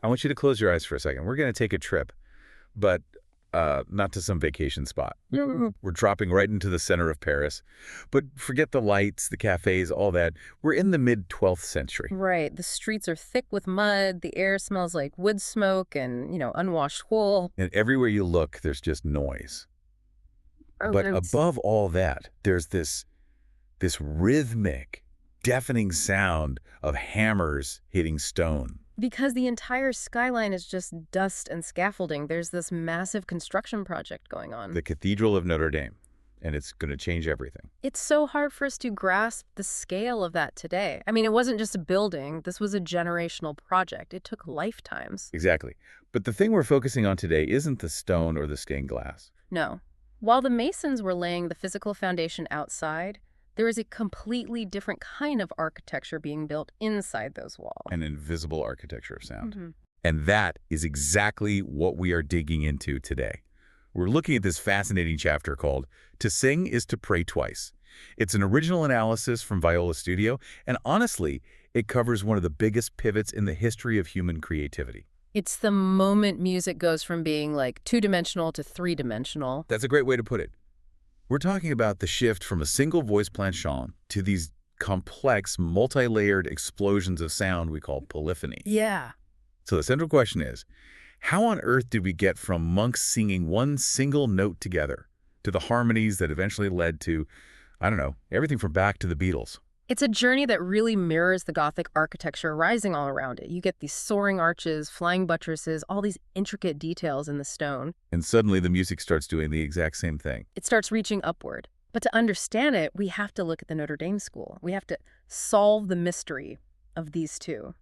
I want you to close your eyes for a second. We're going to take a trip, but not to some vacation spot. We're dropping right into the center of Paris. But forget the lights, the cafes, all that. We're in the mid-12th century. Right. The streets are thick with mud. The air smells like wood smoke and, unwashed wool. And everywhere you look, there's just noise. But above all that, there's this rhythmic, deafening sound of hammers hitting stone. Because the entire skyline is just dust and scaffolding, there's this massive construction project going on. The Cathedral of Notre Dame, and it's going to change everything. It's so hard for us to grasp the scale of that today. I mean, it wasn't just a building. This was a generational project. It took lifetimes. Exactly. But the thing we're focusing on today isn't the stone or the stained glass. No. While the masons were laying the physical foundation outside, there is a completely different kind of architecture being built inside those walls. An invisible architecture of sound. Mm-hmm. And that is exactly what we are digging into today. We're looking at this fascinating chapter called To Sing is to Pray Twice. It's an original analysis from Viola Studio, and honestly, it covers one of the biggest pivots in the history of human creativity. It's the moment music goes from being like two-dimensional to three-dimensional. That's a great way to put it. We're talking about the shift from a single voice plainchant to these complex, multi-layered explosions of sound we call polyphony. Yeah. So the central question is, how on earth did we get from monks singing one single note together to the harmonies that eventually led to, I don't know, everything from Bach to the Beatles? It's a journey that really mirrors the Gothic architecture rising all around it. You get these soaring arches, flying buttresses, all these intricate details in the stone. And suddenly the music starts doing the exact same thing. It starts reaching upward. But to understand it, we have to look at the Notre Dame School. We have to solve the mystery of these two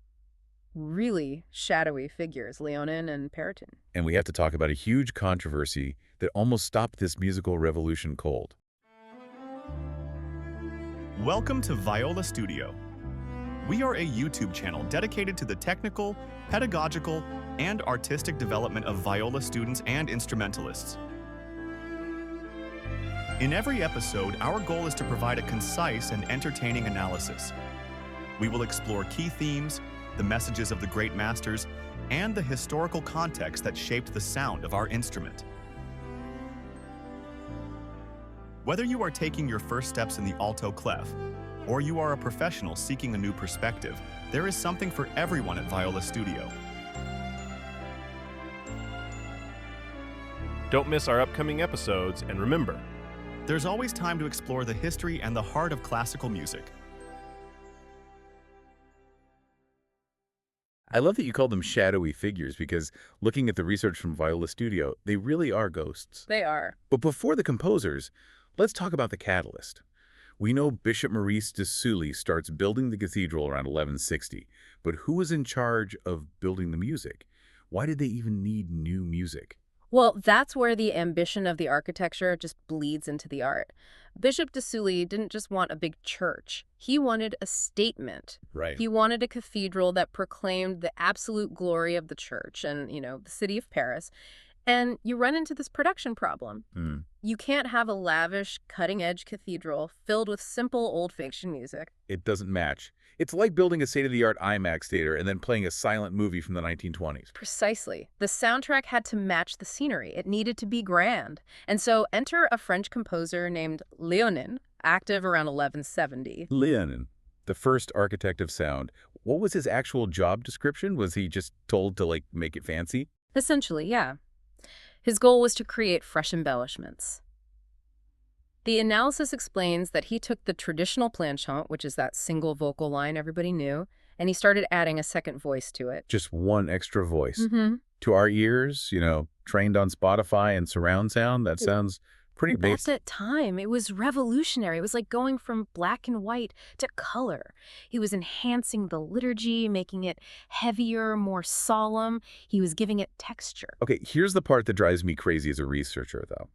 really shadowy figures, Léonin and Pérotin. And we have to talk about a huge controversy that almost stopped this musical revolution cold. Welcome to Viola Studio. We are a YouTube channel dedicated to the technical, pedagogical, and artistic development of viola students and instrumentalists. In every episode, our goal is to provide a concise and entertaining analysis. We will explore key themes, the messages of the great masters, and the historical context that shaped the sound of our instrument. Whether you are taking your first steps in the alto clef, or you are a professional seeking a new perspective, there is something for everyone at Viola Studio. Don't miss our upcoming episodes, and remember, there's always time to explore the history and the heart of classical music. I love that you call them shadowy figures because looking at the research from Viola Studio, they really are ghosts. They are. But before the composers, let's talk about the catalyst. We know Bishop Maurice de Sully starts building the cathedral around 1160, but who was in charge of building the music? Why did they even need new music? Well, that's where the ambition of the architecture just bleeds into the art. Bishop de Sully didn't just want a big church. He wanted a statement. Right. He wanted a cathedral that proclaimed the absolute glory of the church and, the city of Paris. And you run into this production problem. You can't have a lavish, cutting-edge cathedral filled with simple, old-fashioned music. It doesn't match. It's like building a state-of-the-art IMAX theater and then playing a silent movie from the 1920s. Precisely. The soundtrack had to match the scenery. It needed to be grand. And so enter a French composer named Léonin, active around 1170. Léonin, the first architect of sound. What was his actual job description? Was he just told to, make it fancy? Essentially, yeah. His goal was to create fresh embellishments. The analysis explains that he took the traditional plainchant, which is that single vocal line everybody knew, and he started adding a second voice to it. Just one extra voice. To our ears, trained on Spotify and surround sound, that sounds pretty basic. At that time, it was revolutionary. It was like going from black and white to color. He was enhancing the liturgy, making it heavier, more solemn. He was giving it texture. Okay, here's the part that drives me crazy as a researcher, though.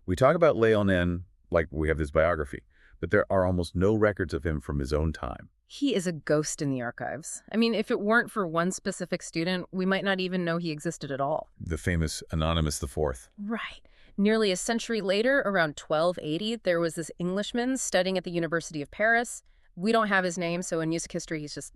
We talk about Léonin like we have this biography, but there are almost no records of him from his own time. He is a ghost in the archives. I mean, if it weren't for one specific student, we might not even know he existed at all. The famous Anonymous IV. Right. Nearly a century later, around 1280, there was this Englishman studying at the University of Paris. We don't have his name, so in music history, he's just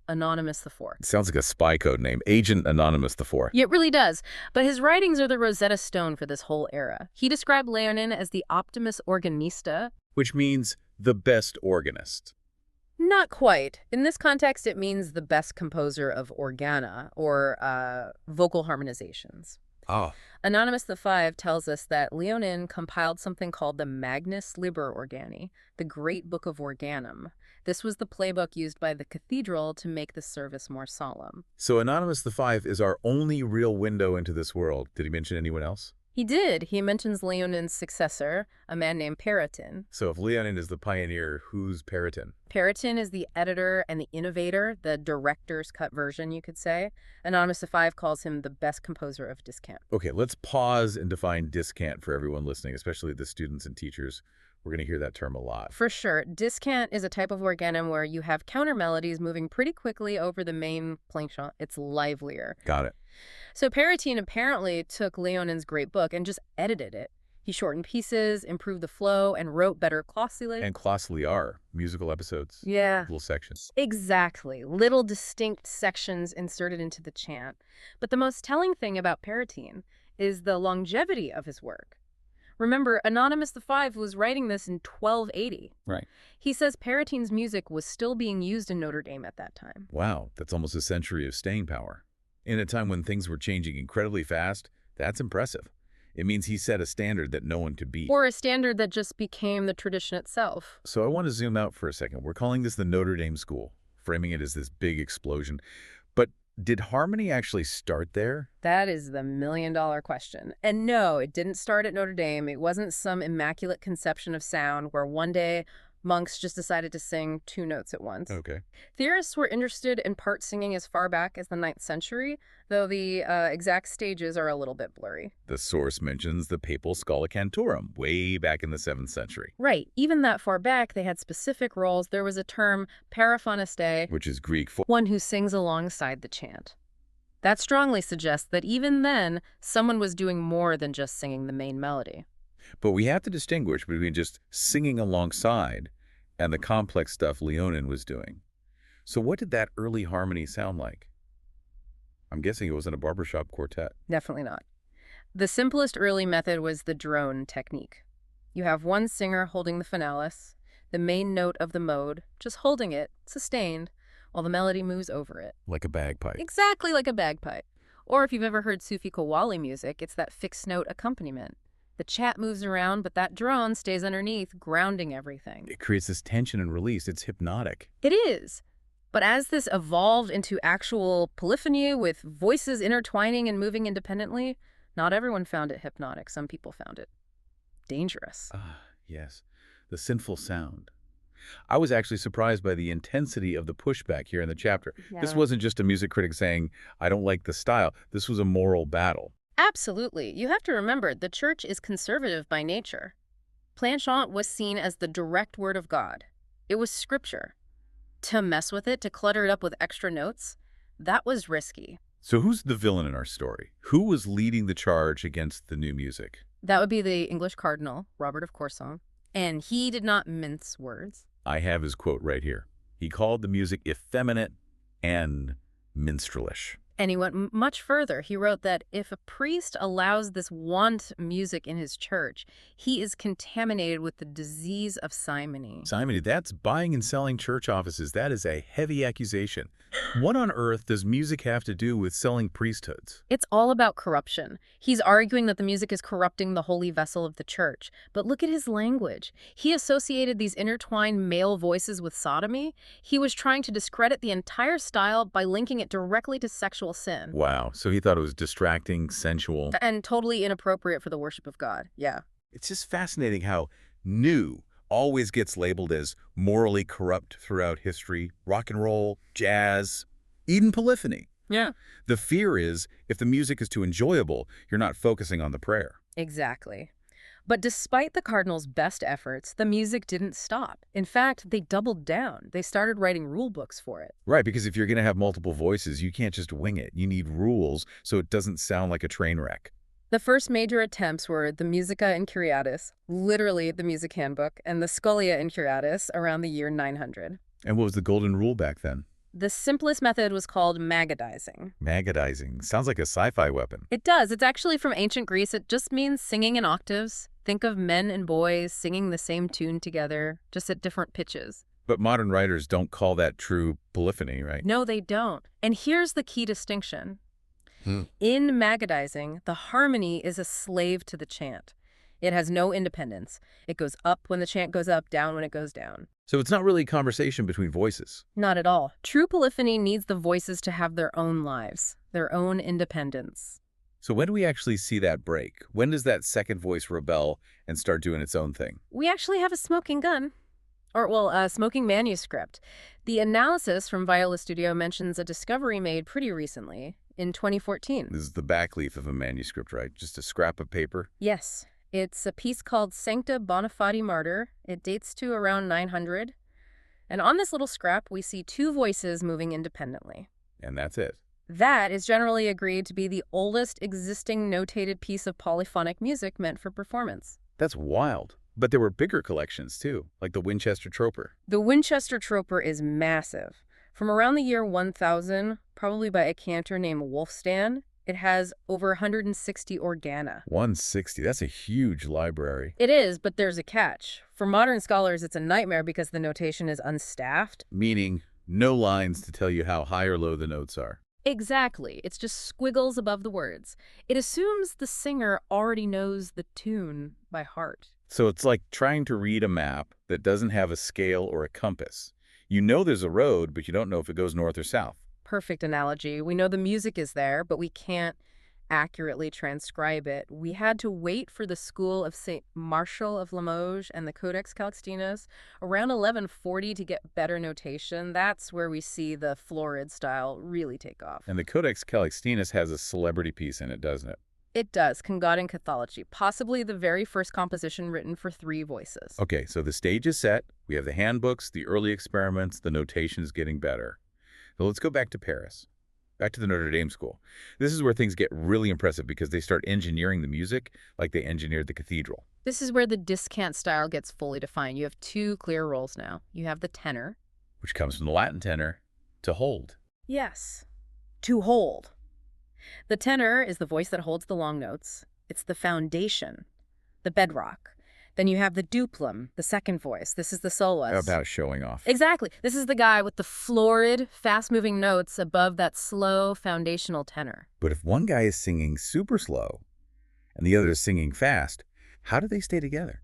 Anonymous IV. It sounds like a spy code name. Agent Anonymous IV. It really does. But his writings are the Rosetta Stone for this whole era. He described Léonin as the optimus organista. Which means the best organist. Not quite. In this context, it means the best composer of organa, or vocal harmonizations. Oh. Anonymous V tells us that Léonin compiled something called the Magnus Liber Organi, the Great Book of Organum. This was the playbook used by the cathedral to make the service more solemn. So Anonymous V is our only real window into this world. Did he mention anyone else? He did. He mentions Léonin's successor, a man named Pérotin. So if Léonin is the pioneer, who's Pérotin? Pérotin is the editor and the innovator, the director's cut version, you could say. Anonymous V calls him the best composer of discant. Okay, let's pause and define discant for everyone listening, especially the students and teachers. We're going to hear that term a lot. For sure. Discant is a type of organum where you have counter melodies moving pretty quickly over the main plainchant. It's livelier. Got it. So Pérotin apparently took Léonin's great book and just edited it. He shortened pieces, improved the flow, and wrote better glossally. And glossally are musical episodes. Yeah. Little sections. Exactly. Little distinct sections inserted into the chant. But the most telling thing about Pérotin is the longevity of his work. Remember, Anonymous V was writing this in 1280. Right. He says Pérotin's music was still being used in Notre Dame at that time. Wow, that's almost a century of staying power. In a time when things were changing incredibly fast, that's impressive. It means he set a standard that no one could beat. Or a standard that just became the tradition itself. So I want to zoom out for a second. We're calling this the Notre Dame School, framing it as this big explosion. But did harmony actually start there? That is the million-dollar question. And no, it didn't start at Notre Dame. It wasn't some immaculate conception of sound where one day monks just decided to sing two notes at once. Okay. Theorists were interested in part singing as far back as the 9th century, though the exact stages are a little bit blurry. The source mentions the papal Schola Cantorum way back in the 7th century. Right. Even that far back, they had specific roles. There was a term, paraphoniste, Which is Greek for one who sings alongside the chant. That strongly suggests that even then, someone was doing more than just singing the main melody. But we have to distinguish between just singing alongside and the complex stuff Léonin was doing. So what did that early harmony sound like? I'm guessing it wasn't a barbershop quartet. Definitely not. The simplest early method was the drone technique. You have one singer holding the finalis, the main note of the mode, just holding it, sustained, while the melody moves over it. Like a bagpipe. Exactly like a bagpipe. Or if you've ever heard Sufi Qawwali music, it's that fixed note accompaniment. The chat moves around, but that drone stays underneath, grounding everything. It creates this tension and release. It's hypnotic. It is. But as this evolved into actual polyphony with voices intertwining and moving independently, not everyone found it hypnotic. Some people found it dangerous. Ah, yes. The sinful sound. I was actually surprised by the intensity of the pushback here in the chapter. Yeah. This wasn't just a music critic saying, I don't like the style. This was a moral battle. Absolutely. You have to remember, the church is conservative by nature. Plainchant was seen as the direct word of God. It was scripture. To mess with it, to clutter it up with extra notes, that was risky. So who's the villain in our story? Who was leading the charge against the new music? That would be the English cardinal, Robert of Corson. And he did not mince words. I have his quote right here. He called the music effeminate and minstrelish. And he went much further. He wrote that if a priest allows this want music in his church, he is contaminated with the disease of simony. Simony, that's buying and selling church offices. That is a heavy accusation. What on earth does music have to do with selling priesthoods? It's all about corruption. He's arguing that the music is corrupting the holy vessel of the church. But look at his language. He associated these intertwined male voices with sodomy. He was trying to discredit the entire style by linking it directly to sexual sin. Wow, so he thought it was distracting, sensual. And totally inappropriate for the worship of God. Yeah. It's just fascinating how new always gets labeled as morally corrupt throughout history. Rock and roll, jazz, even polyphony. Yeah. The fear is, if the music is too enjoyable, you're not focusing on the prayer. Exactly. But despite the cardinal's best efforts, the music didn't stop. In fact, they doubled down. They started writing rule books for it. Right, because if you're going to have multiple voices, you can't just wing it. You need rules so it doesn't sound like a train wreck. The first major attempts were the Musica Incuriatis, literally the music handbook, and the Scholia Incuriatis around the year 900. And what was the golden rule back then? The simplest method was called magadizing. Magadizing. Sounds like a sci-fi weapon. It does. It's actually from ancient Greece. It just means singing in octaves. Think of men and boys singing the same tune together, just at different pitches. But modern writers don't call that true polyphony, right? No, they don't. And here's the key distinction. In magadizing, the harmony is a slave to the chant. It has no independence. It goes up when the chant goes up, down when it goes down. So it's not really a conversation between voices. Not at all. True polyphony needs the voices to have their own lives, their own independence. So when do we actually see that break? When does that second voice rebel and start doing its own thing? We actually have a smoking gun. A smoking manuscript. The analysis from Viola Studio mentions a discovery made pretty recently, in 2014. This is the back leaf of a manuscript, right? Just a scrap of paper? Yes. It's a piece called Sancta Bonafide Martyr. It dates to around 900. And on this little scrap, we see two voices moving independently. And that's it. That is generally agreed to be the oldest existing notated piece of polyphonic music meant for performance. That's wild. But there were bigger collections, too, like the Winchester Troper. The Winchester Troper is massive. From around the year 1000, probably by a cantor named Wulfstan, it has over 160 organa. 160, that's a huge library. It is, but there's a catch. For modern scholars, it's a nightmare because the notation is unstaffed. Meaning no lines to tell you how high or low the notes are. Exactly. It's just squiggles above the words. It assumes the singer already knows the tune by heart. So it's like trying to read a map that doesn't have a scale or a compass. You know there's a road, but you don't know if it goes north or south. Perfect analogy. We know the music is there, but we can't accurately transcribe it. We had to wait for the school of St. Martial of Limoges and the Codex Calixtinus around 1140 to get better notation. That's where we see the florid style really take off. And the Codex Calixtinus has a celebrity piece in it, doesn't it? It does. Congadin Cathology, possibly the very first composition written for 3 voices. Okay, so the stage is set. We have the handbooks, the early experiments, the notation is getting better. So let's go back to Paris, back to the Notre Dame School. This is where things get really impressive because they start engineering the music like they engineered the cathedral. This is where the discant style gets fully defined. You have 2 clear roles now. You have the tenor, which comes from the Latin tenor, to hold. Yes, to hold. The tenor is the voice that holds the long notes. It's the foundation, the bedrock. Then you have the duplum, the second voice. This is the soloist. About showing off. Exactly. This is the guy with the florid, fast-moving notes above that slow, foundational tenor. But if one guy is singing super slow and the other is singing fast, how do they stay together?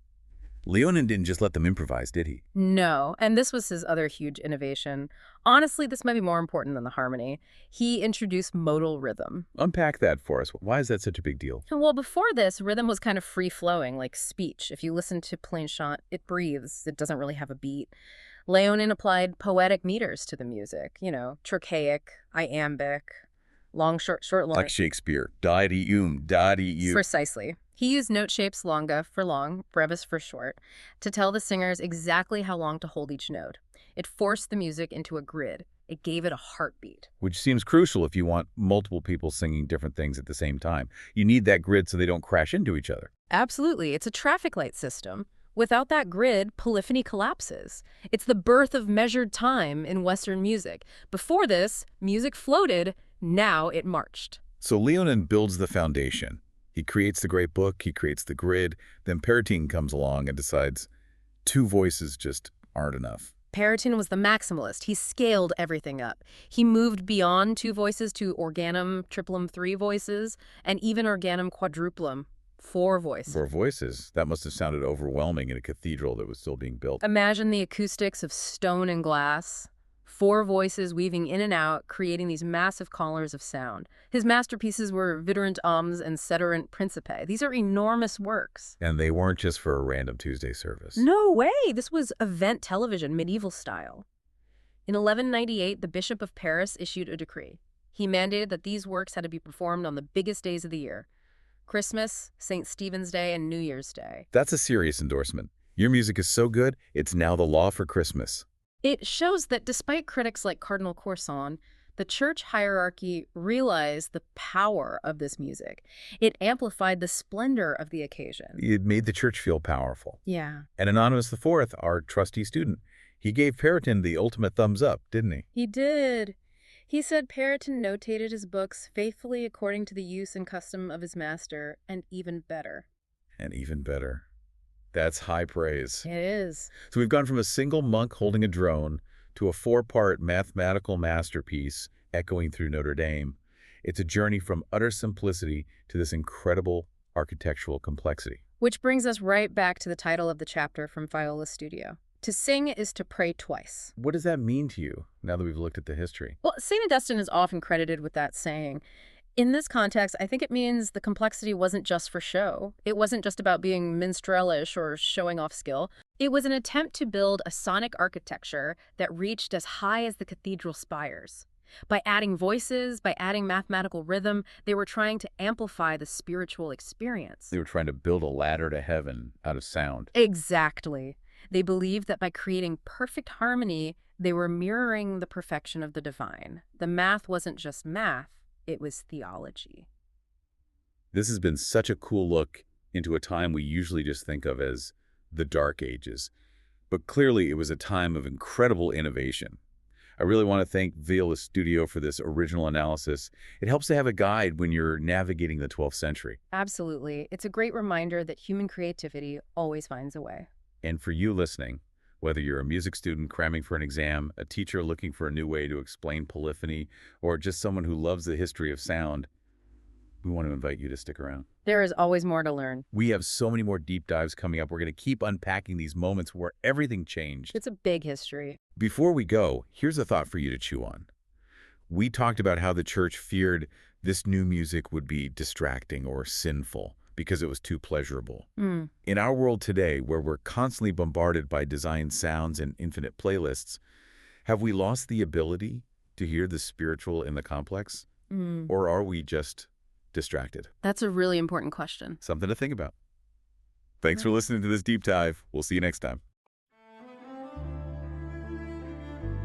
Léonin didn't just let them improvise, did he? No, and this was his other huge innovation. Honestly, this might be more important than the harmony. He introduced modal rhythm. Unpack that for us. Why is that such a big deal? Well, before this, rhythm was kind of free-flowing, like speech. If you listen to plainchant, it breathes. It doesn't really have a beat. Léonin applied poetic meters to the music. You know, trochaic, iambic, long, short, long. Like Shakespeare. Da-dee-um, da-dee-um. Precisely. He used note shapes longa for long, brevis for short, to tell the singers exactly how long to hold each note. It forced the music into a grid. It gave it a heartbeat. Which seems crucial if you want multiple people singing different things at the same time. You need that grid so they don't crash into each other. Absolutely. It's a traffic light system. Without that grid, polyphony collapses. It's the birth of measured time in Western music. Before this, music floated. Now it marched. So Léonin builds the foundation. He creates the great book, he creates the grid, then Pérotin comes along and decides 2 voices just aren't enough. Pérotin was the maximalist. He scaled everything up. He moved beyond 2 voices to organum triplum 3 voices, and even organum quadruplum 4 voices. 4 voices? That must have sounded overwhelming in a cathedral that was still being built. Imagine the acoustics of stone and glass. 4 voices weaving in and out, creating these massive collars of sound. His masterpieces were Viderunt Omnes and Sederunt Principe. These are enormous works. And they weren't just for a random Tuesday service. No way! This was event television, medieval style. In 1198, the Bishop of Paris issued a decree. He mandated that these works had to be performed on the biggest days of the year. Christmas, St. Stephen's Day, and New Year's Day. That's a serious endorsement. Your music is so good, it's now the law for Christmas. It shows that despite critics like Cardinal Corson, the church hierarchy realized the power of this music. It amplified the splendor of the occasion. It made the church feel powerful. Yeah. And Anonymous IV, our trusty student, He gave Pérotin the ultimate thumbs up, didn't he? He did. He said Pérotin notated his books faithfully according to the use and custom of his master, and even better. And even better. That's high praise. It is. So we've gone from a single monk holding a drone to a 4-part mathematical masterpiece echoing through Notre Dame. It's a journey from utter simplicity to this incredible architectural complexity. Which brings us right back to the title of the chapter from Viola's studio. To sing is to pray twice. What does that mean to you, now that we've looked at the history? Well, St. Augustine is often credited with that saying. In this context, I think it means the complexity wasn't just for show. It wasn't just about being minstrelish or showing off skill. It was an attempt to build a sonic architecture that reached as high as the cathedral spires. By adding voices, by adding mathematical rhythm, they were trying to amplify the spiritual experience. They were trying to build a ladder to heaven out of sound. Exactly. They believed that by creating perfect harmony, they were mirroring the perfection of the divine. The math wasn't just math, it was theology. This has been such a cool look into a time we usually just think of as the Dark Ages. But clearly it was a time of incredible innovation. I really want to thank Viola's studio for this original analysis. It helps to have a guide when you're navigating the 12th century. Absolutely. It's a great reminder that human creativity always finds a way. And for you listening, whether you're a music student cramming for an exam, a teacher looking for a new way to explain polyphony, or just someone who loves the history of sound, we want to invite you to stick around. There is always more to learn. We have so many more deep dives coming up. We're going to keep unpacking these moments where everything changed. It's a big history. Before we go, here's a thought for you to chew on. We talked about how the church feared this new music would be distracting or sinful because it was too pleasurable. In our world today, where we're constantly bombarded by designed sounds and infinite playlists, have we lost the ability to hear the spiritual in the complex? Or are we just distracted? That's a really important question. Something to think about. Thanks for listening to this deep dive. We'll see you next time.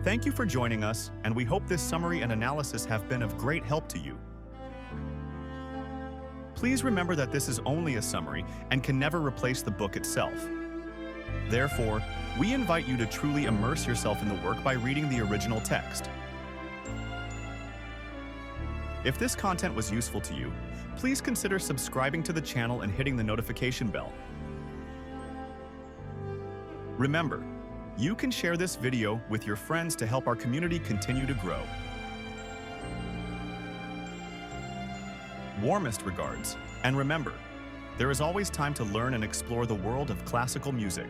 Thank you for joining us, and we hope this summary and analysis have been of great help to you. Please remember that this is only a summary and can never replace the book itself. Therefore, we invite you to truly immerse yourself in the work by reading the original text. If this content was useful to you, please consider subscribing to the channel and hitting the notification bell. Remember, you can share this video with your friends to help our community continue to grow. Warmest regards, and remember, there is always time to learn and explore the world of classical music.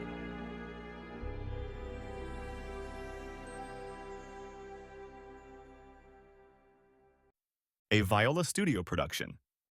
A Viola Studio production.